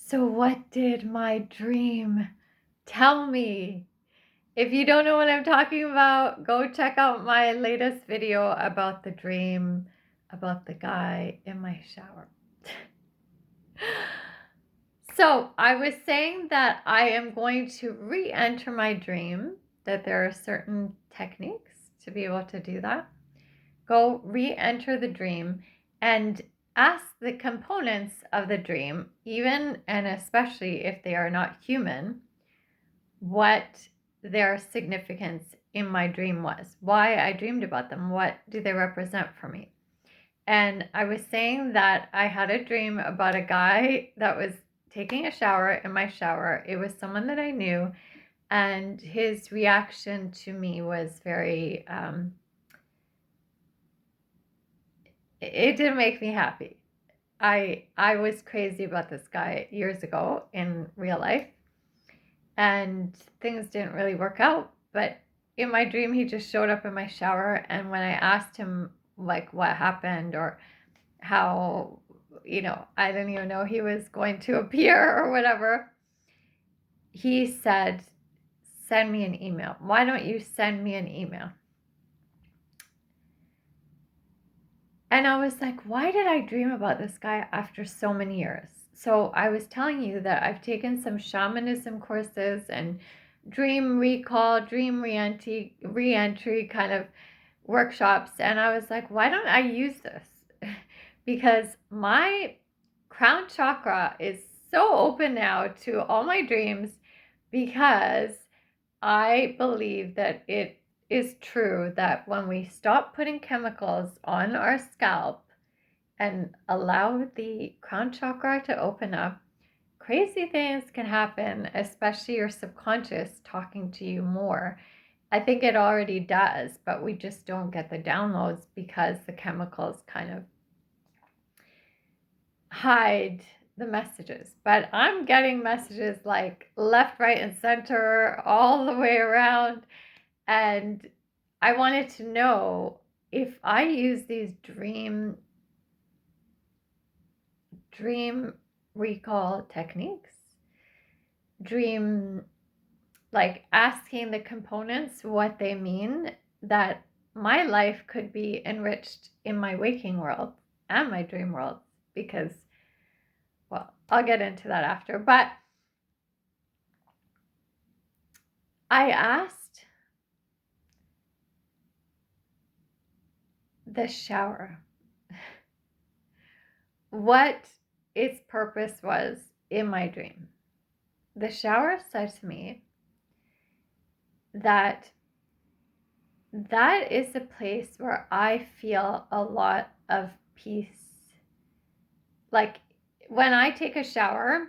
So, what did my dream tell me? If you don't know what I'm talking about, go check out my latest video about the dream about the guy in my shower. So, I was saying that I am going to re enter my dream, that there are certain techniques to be able to do that. Go re enter the dream and ask the components of the dream, even and especially if they are not human, what their significance in my dream was, why I dreamed about them, what do they represent for me. And I was saying that I had a dream about a guy that was taking a shower in my shower. It was someone that I knew, and his reaction to me was very, it didn't make me happy. I was crazy about this guy years ago in real life, and things didn't really work out. But in my dream, he just showed up in my shower, and when I asked him like what happened or how, I didn't even know he was going to appear or whatever, he said, "Send me an email. Why don't you send me an email?" And I was like, why did I dream about this guy after so many years? So I was telling you that I've taken some shamanism courses and dream recall, dream re-entry kind of workshops. And I was like, why don't I use this? Because my crown chakra is so open now to all my dreams, because I believe that it is true that when we stop putting chemicals on our scalp and allow the crown chakra to open up, crazy things can happen, especially your subconscious talking to you more. I think it already does, but we just don't get the downloads because the chemicals kind of hide the messages. But I'm getting messages like left, right, and center all the way around. And I wanted to know if I use these dream recall techniques, dream, like asking the components what they mean, that my life could be enriched in my waking world and my dream world. Because, well, I'll get into that after. But I asked the shower what its purpose was in my dream. The shower said to me that that is a place where I feel a lot of peace. Like when I take a shower,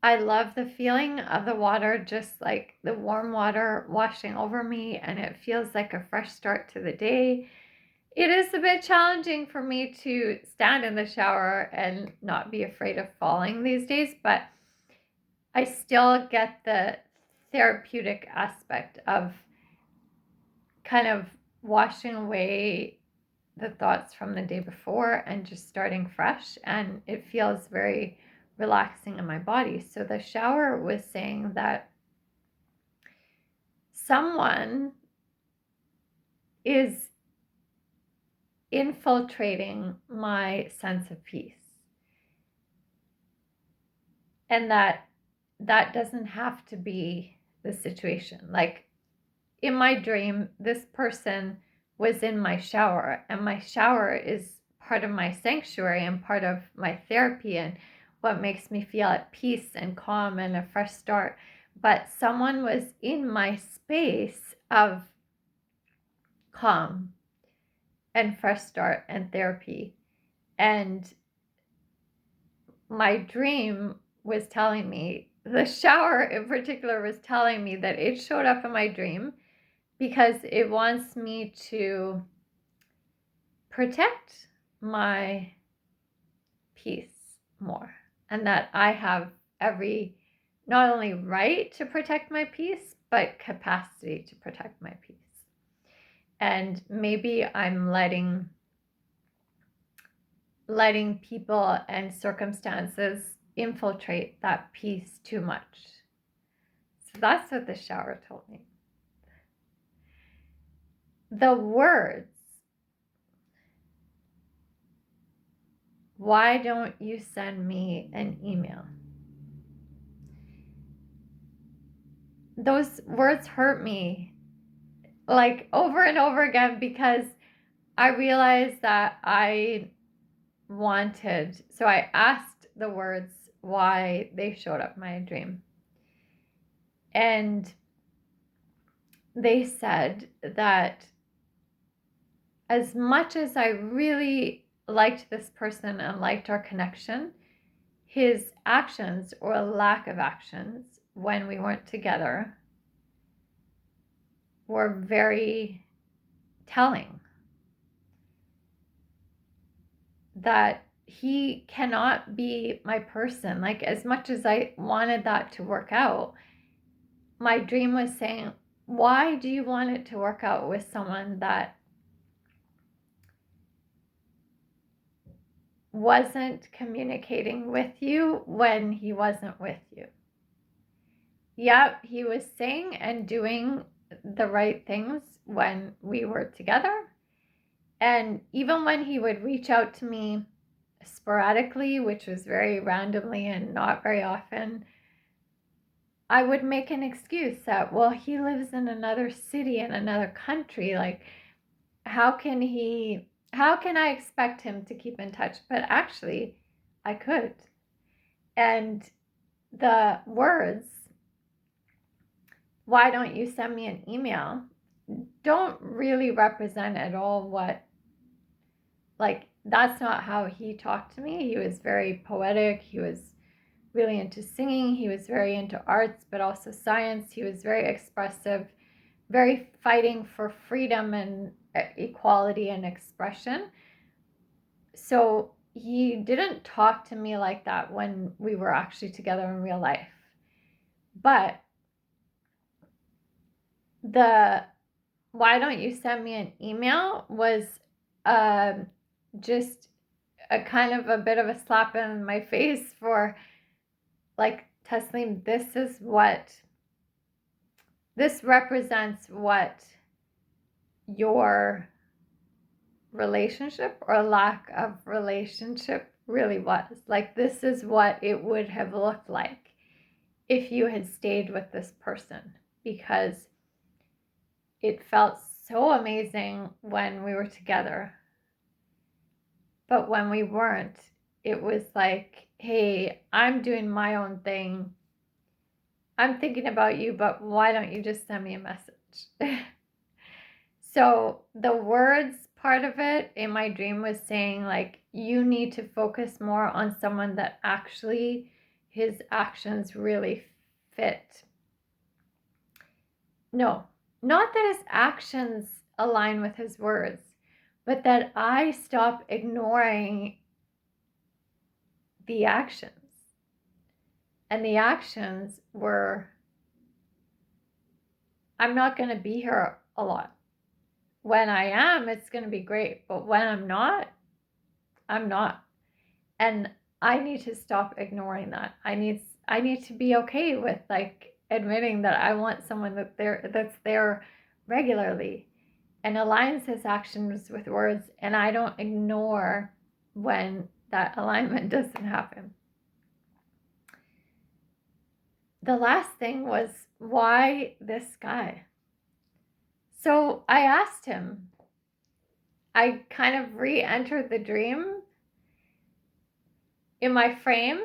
I love the feeling of the water, just like the warm water washing over me, and it feels like a fresh start to the day. It is a bit challenging for me to stand in the shower and not be afraid of falling these days, but I still get the therapeutic aspect of kind of washing away the thoughts from the day before and just starting fresh. And it feels very relaxing in my body. So the shower was saying that someone is infiltrating my sense of peace, and that doesn't have to be the situation. Like in my dream, this person was in my shower, and my shower is part of my sanctuary and part of my therapy and what makes me feel at peace and calm and a fresh start. But someone was in my space of calm and fresh start and therapy. And my dream was telling me, the shower in particular was telling me that it showed up in my dream because it wants me to protect my peace more, and that I have every, not only right to protect my peace, but capacity to protect my peace. And maybe I'm letting people and circumstances infiltrate that peace too much. So that's what the shower told me. The words, why don't you send me an email? Those words hurt me like over and over again, because I realized that I asked the words why they showed up in my dream. And they said that as much as I really liked this person and liked our connection, his actions or lack of actions when we weren't together were very telling. That he cannot be my person. Like, as much as I wanted that to work out, my dream was saying, why do you want it to work out with someone that wasn't communicating with you when he wasn't with you? Yep, he was saying and doing the right things when we were together. And even when he would reach out to me sporadically, which was very randomly and not very often, I would make an excuse that, well, he lives in another city in another country. Like, how can I expect him to keep in touch? But actually, I could. And the words, why don't you send me an email, don't really represent at all that's not how he talked to me. He was very poetic. He was really into singing. He was very into arts, but also science. He was very expressive, very fighting for freedom and equality and expression. So he didn't talk to me like that when we were actually together in real life. But the why don't you send me an email was just a kind of a bit of a slap in my face for, like, Tasleem, this represents what your relationship or lack of relationship really was. Like, this is what it would have looked like if you had stayed with this person, because it felt so amazing when we were together. But when we weren't, it was like, hey, I'm doing my own thing. I'm thinking about you, but why don't you just send me a message? So the words part of it in my dream was saying, like, you need to focus more on someone that actually his actions really fit. No, not that his actions align with his words, but that I stop ignoring the actions. And the actions were, I'm not going to be here a lot. When I am, it's going to be great. But when I'm not, I'm not. And I need to stop ignoring that. I need to be okay with, like, admitting that I want someone that's there regularly and aligns his actions with words, and I don't ignore when that alignment doesn't happen. The last thing was, why this guy? So I asked him. I kind of re-entered the dream in my frame,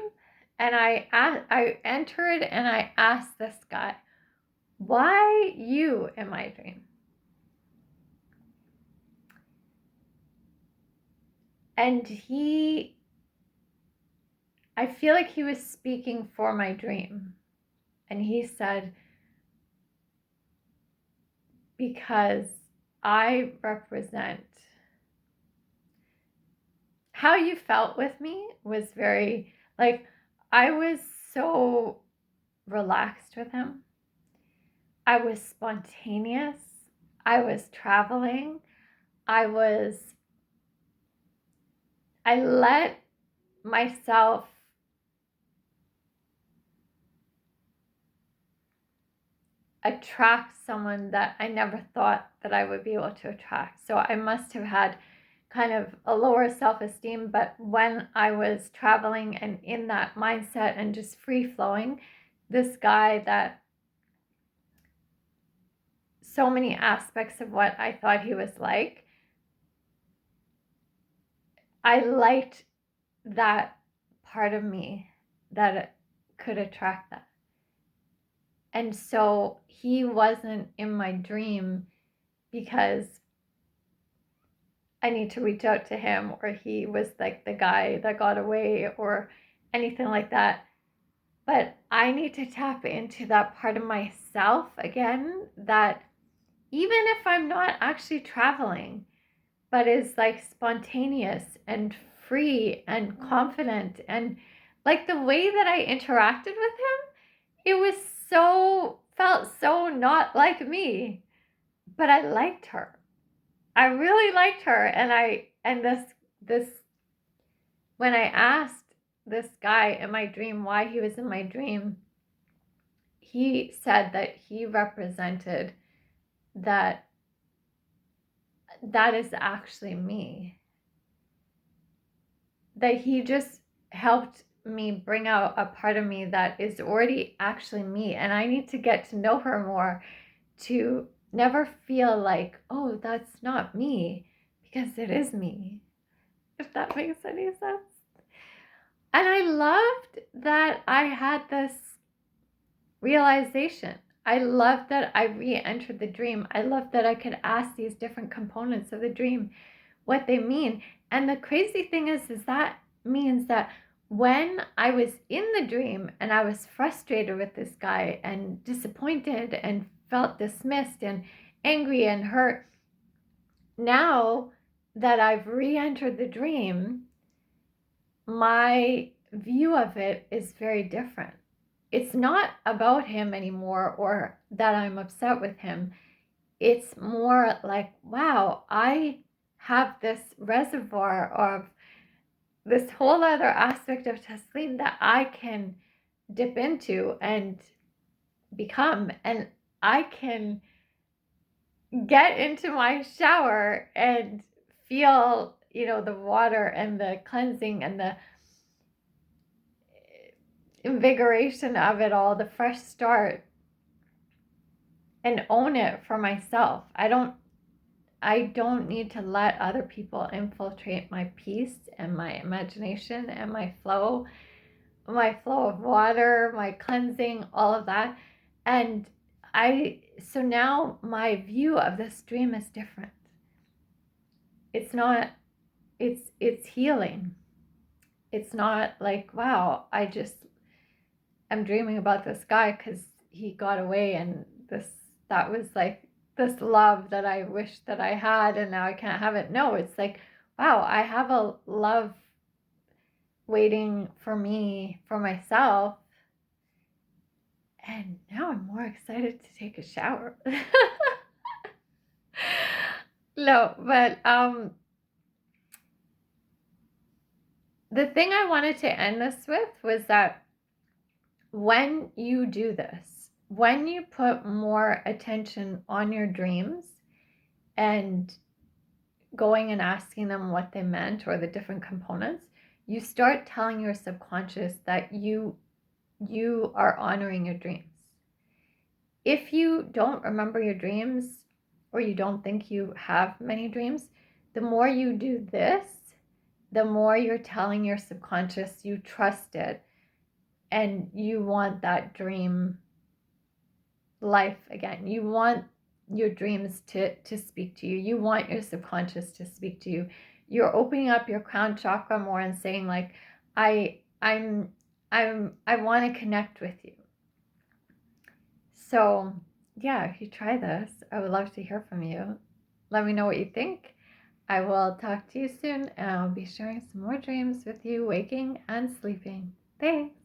and I entered and I asked this guy, why you in my dream? And I feel like he was speaking for my dream. And he said, because I represent, how you felt with me was very, like, I was so relaxed with him. I was spontaneous. I was traveling. I let myself attract someone that I never thought that I would be able to attract. So I must have had kind of a lower self-esteem, but when I was traveling and in that mindset and just free flowing, this guy that so many aspects of what I thought he was like, I liked that part of me that could attract that. And so he wasn't in my dream because I need to reach out to him, or he was like the guy that got away, or anything like that. But I need to tap into that part of myself again, that even if I'm not actually traveling, but is like spontaneous and free and confident, and like the way that I interacted with him, it was felt so not like me, but I liked her. I really liked her. And this, when I asked this guy in my dream why he was in my dream, he said that he represented that is actually me. That he just helped me bring out a part of me that is already actually me. And I need to get to know her more to never feel like, oh, that's not me, because it is me, if that makes any sense. And I loved that I had this realization. I loved that I re-entered the dream. I loved that I could ask these different components of the dream what they mean. And the crazy thing is that means that when I was in the dream and I was frustrated with this guy and disappointed and felt dismissed and angry and hurt, now that I've re-entered the dream, my view of it is very different. It's not about him anymore, or that I'm upset with him. It's more like, wow, I have this reservoir of this whole other aspect of Tasleem that I can dip into and become. And I can get into my shower and feel, the water and the cleansing and the invigoration of it all, the fresh start, and own it for myself. I don't need to let other people infiltrate my peace and my imagination and my flow of water, my cleansing, all of that. And so now my view of this dream is different. It's not, it's healing. It's not like, wow, I'm dreaming about this guy because he got away, and that was like this love that I wish that I had, and now I can't have it. No, it's like, wow, I have a love waiting for me, for myself, and now I'm more excited to take a shower. No, but the thing I wanted to end this with was that when you do this, when you put more attention on your dreams and going and asking them what they meant, or the different components, you start telling your subconscious that you are honoring your dreams. If you don't remember your dreams, or you don't think you have many dreams, the more you do this, the more you're telling your subconscious you trust it and you want that dream life again. You want your dreams to speak to you. You want your subconscious to speak to you. You're opening up your crown chakra more and saying like, I want to connect with you. So yeah, if you try this, I would love to hear from you. Let me know what you think. I will talk to you soon, and I'll be sharing some more dreams with you, waking and sleeping. Thanks.